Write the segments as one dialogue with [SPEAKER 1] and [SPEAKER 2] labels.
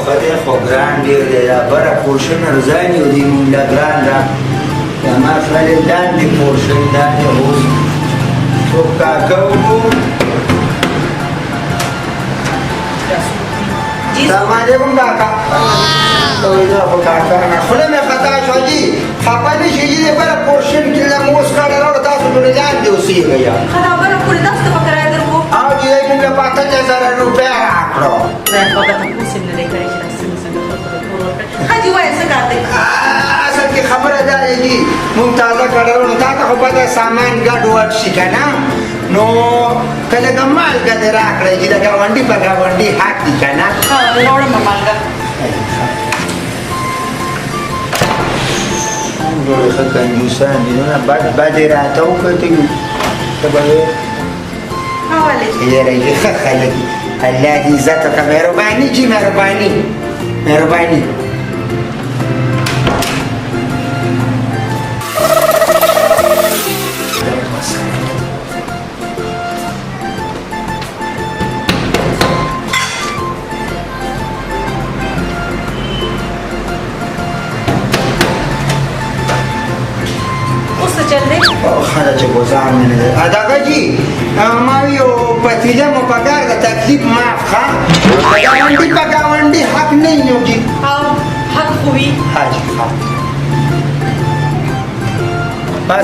[SPEAKER 1] خدای خو ګران ډېر دی دا بره پورشن ارزان یو دی مونږ له ګران را دا ما خلې لاندې پورشن لاندې اوس څوک کاکه وکړو السلام علیکم کاکا خو کاکا خوله مې خطا شوه جي خفه نه شي جي د بره پورشن کې له موس کاڼه راوړه تاسو ټولې لاندې اوسېږئ
[SPEAKER 2] خدا بره پورې تاسو ته به کرایه درکړو
[SPEAKER 1] او جي دی مونږ له 5000 روپۍ راکړو
[SPEAKER 2] حاجی وایه څه کار دی
[SPEAKER 1] اصل کې خبره دا دی جي مونږ تازه کړو نو تا ته خو پته سامان ګډ وډ شي که نه نو که لږه مالګه دې راکړی چې د ګاونډي په ګاونډي حق دي که نه
[SPEAKER 2] راوړم مالګه
[SPEAKER 1] ډېر ښه کنجوسان دي نو بد یې راته وکړې ته به وې یاره یې ښه خلک دي الله دې عزت وکړه مهرباني جي مهرباني مهرباني خدا چې ګزار مې نه دی دغه جي ما یو پتیله مو پکار ده تکلیف معاف ښه د ګاونډي په ګاونډي حق نه یو جي
[SPEAKER 2] حق خو وي
[SPEAKER 1] حاجي ښه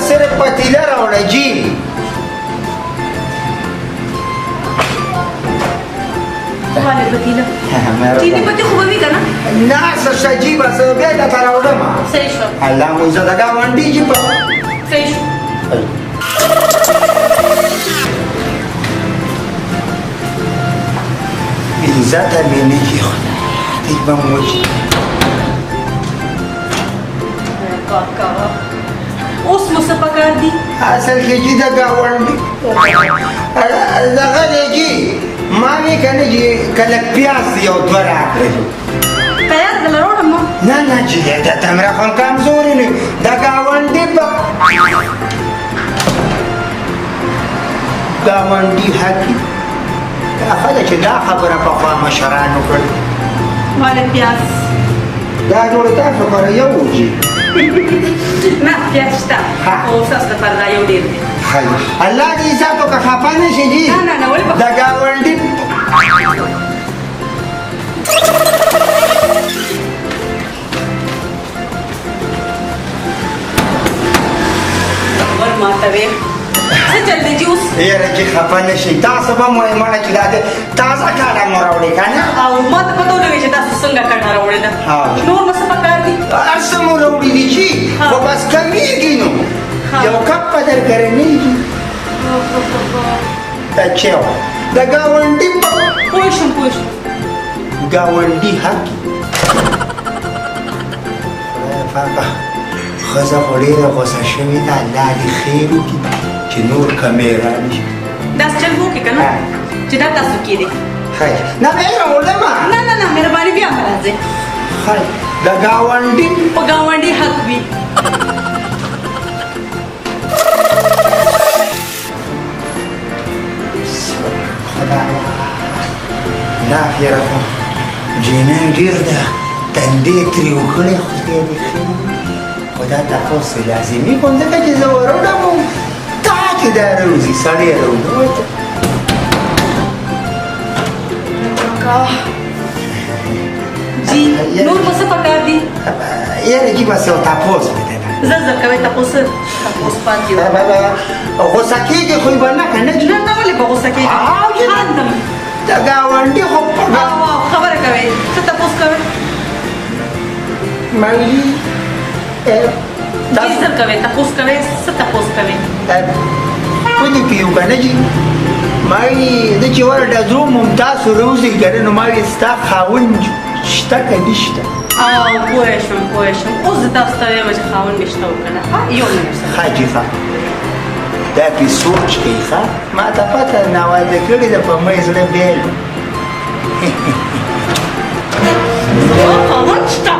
[SPEAKER 1] صرف پتیله راوړه جي
[SPEAKER 2] حالې پتیله چینی پتې خو به وي که نه
[SPEAKER 1] نه څه شته جي بس بیا درته راوړم
[SPEAKER 2] صحیح شو
[SPEAKER 1] الله مو زه د ګاونډي جي په
[SPEAKER 2] صحیح شو
[SPEAKER 1] عزت مې نه کي خدای دې به مو وچي
[SPEAKER 2] کاکا اوس مو څه پکار دي
[SPEAKER 1] اصل کې جي د ګاونډي دغه دی جي ما مې که نه جي که لږ پیاز یو دوه راکړی
[SPEAKER 2] تیار ده له راوړم ما
[SPEAKER 1] نه نه جي د تمره خو کمزوري نه د ګاونډي په ګاونډي حقي دا خله چې دا خبره پخوا مشرانو کړې
[SPEAKER 2] والے پیاز
[SPEAKER 1] دا جوړې تاسو کره یو جي
[SPEAKER 2] نه پیاز شته او ستاسو لپاره دا یو ډېر دی
[SPEAKER 1] الله دې عزت وکړه خفه نه شي جي
[SPEAKER 2] نه نه ولې
[SPEAKER 1] د ګاونډي
[SPEAKER 2] ور ماته وې څه چل دی جي اوس
[SPEAKER 1] یاره چې خفه نه شي تاسو به مو مړه چې دا تازه کاڼه مو راوړې که نه
[SPEAKER 2] او ما ته پته ونه وي چې تاسو څنګه کڼه راوړې ده نور مو څه پکار دي
[SPEAKER 1] هر څه مو راوړي دي جي خو بس کمیږي نو یو کپ به در ګرمېږي اچھا د ګاونډي
[SPEAKER 2] پوه شم
[SPEAKER 1] ګاونډي حق خدای پاکه ښځه خو ډېره غوسه شوې ده الله دې خیر وکړي چې نور کمې رانشي
[SPEAKER 2] داسې چل مه وکړې که نه چې دا تاسو کې دی
[SPEAKER 1] خیر نه به یې راوړمه
[SPEAKER 2] نه نه نه مهرباني بیا مه راځئ
[SPEAKER 1] خیر د ګاونډي
[SPEAKER 2] په ګاونډي حق وي
[SPEAKER 1] خدایا دا خیره خو جینۍ ډېر ده تندې ترې وکړې خدای دې خیر خو دا تپوس لازمي کوم ځکه چې زه وروړم تا کې دا روزي سړی راووته
[SPEAKER 2] جی نور مو څه پکار دي
[SPEAKER 1] یاره جي بس یو تپوس مې دی
[SPEAKER 2] زر زر کوئ تپوس پاتې وو
[SPEAKER 1] غوسه کېږي خو یې به نه که نه
[SPEAKER 2] نه نه ولې به غوسه کېږي خاندم
[SPEAKER 1] د ګاونډي خو
[SPEAKER 2] خبره کوئ څه تپوس کوئ
[SPEAKER 1] مایلي
[SPEAKER 2] جی زر کوئ تپوس کوئ څه تپوس کوئ
[SPEAKER 1] ولې کې یو که نه جي ما وی د چې ورته ځو ممتاز روزي که نه نو ما وی ستا خاوند شته که نشته
[SPEAKER 2] پوه شوم اوس زه تاسو ته وایم چې خاوند مې شته او که نه یو منټ
[SPEAKER 1] ښه جي ښه دا پې سوچ کوي ښه ما ته پته نه واده کړې ده په مې زړه بیل
[SPEAKER 2] خاوند شته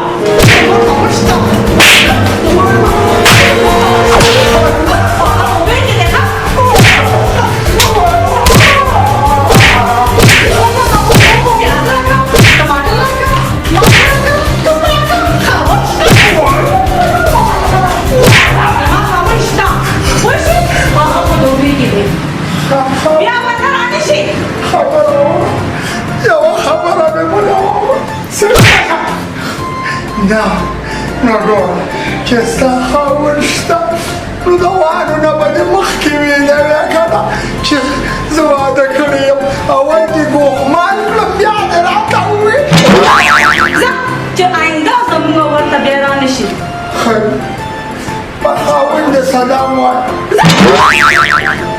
[SPEAKER 2] دی بیا به نه رانشي
[SPEAKER 1] خبره یوه خبره مې بله نه نو ګوره چې ستا خاوند شته نو د وانو نه به دې مخکې ویلوې که نه چې زه واده کړی یم اول دې ګوښمان کړم بیا دې راته ووایي
[SPEAKER 2] ځه چې آینده زموږ ورته بیا رانشي
[SPEAKER 1] ښه په خاوند دې سلام وایه